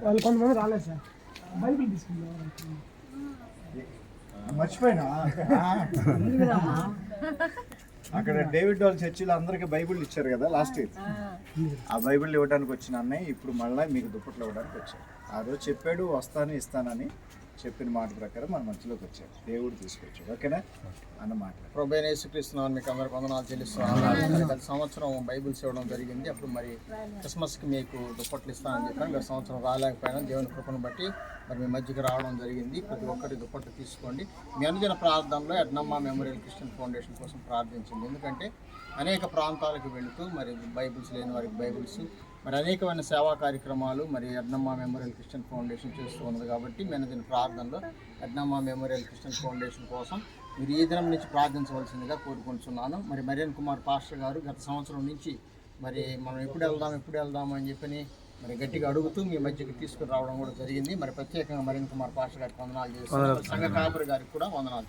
వాళ్ళు కొంతమంది రాలేదు సార్, బైబిల్ తీసుకున్నారు. మర్చిపోయినా అక్కడ డేవిడ్ వాళ్ళ చర్చిలో అందరికి బైబిల్ ఇచ్చారు కదా లాస్ట్ ఇయర్. ఆ బైబిల్ ఇవ్వడానికి వచ్చిన అన్నయ్య ఇప్పుడు మళ్ళీ మీకు దుప్పట్లు ఇవ్వడానికి వచ్చారు. ఆ రోజు చెప్పాడు వస్తాను ఇస్తానని, చెప్పిన మాట ప్రకారం మన మధ్యలోకి వచ్చాడు, దేవుడు తీసుకొచ్చాడు. ఓకేనా అన్నమాట. ప్రభువైన యేసుక్రీస్తునామమున మీకు అందరికీ వందనాలు చెల్లిస్తున్నాను. గత సంవత్సరం బైబిల్స్ ఇవ్వడం జరిగింది. అప్పుడు మరి క్రిస్మస్కి మీకు దుప్పట్లు ఇస్తానని చెప్పాను. గత సంవత్సరం రాలేకపోయినా దేవుని కృపను బట్టి మరి మీ మధ్యకి రావడం జరిగింది. ప్రతి ఒక్కరి దుప్పట్లు తీసుకోండి. మీ అనుదిన ప్రార్థనలో ఎడ్నమ్మ మెమోరియల్ క్రిస్టియన్ ఫౌండేషన్ కోసం ప్రార్థించింది. ఎందుకంటే అనేక ప్రాంతాలకు వెళుతూ మరి బైబిల్స్ లేని వారికి బైబిల్స్, మరి అనేకమైన సేవా కార్యక్రమాలు మరి ఎడ్నమ్మ మెమోరియల్ క్రిస్టియన్ ఫౌండేషన్ చేస్తూ ఉన్నది. కాబట్టి నేను దీని ప్రార్థనలో ఎడ్నమ్మ మెమోరియల్ క్రిస్టియన్ ఫౌండేషన్ కోసం మీరు ఈ దినం నుంచి ప్రార్థించవలసిందిగా కోరుకుంటున్నాను. మరి మరియన్ కుమార్ పాస్టర్ గారు గత సంవత్సరం నుంచి మరి మనం ఎప్పుడు వెళ్దాం అని చెప్పని మరి గట్టిగా అడుగుతూ మీ మధ్యకి తీసుకుని రావడం కూడా జరిగింది. మరి ప్రత్యేకంగా మరియన్ కుమార్ పాస్టర్ గారికి వందనాలు చేస్తున్నాను. సంఘ కాపరి గారికి కూడా వందనాలు.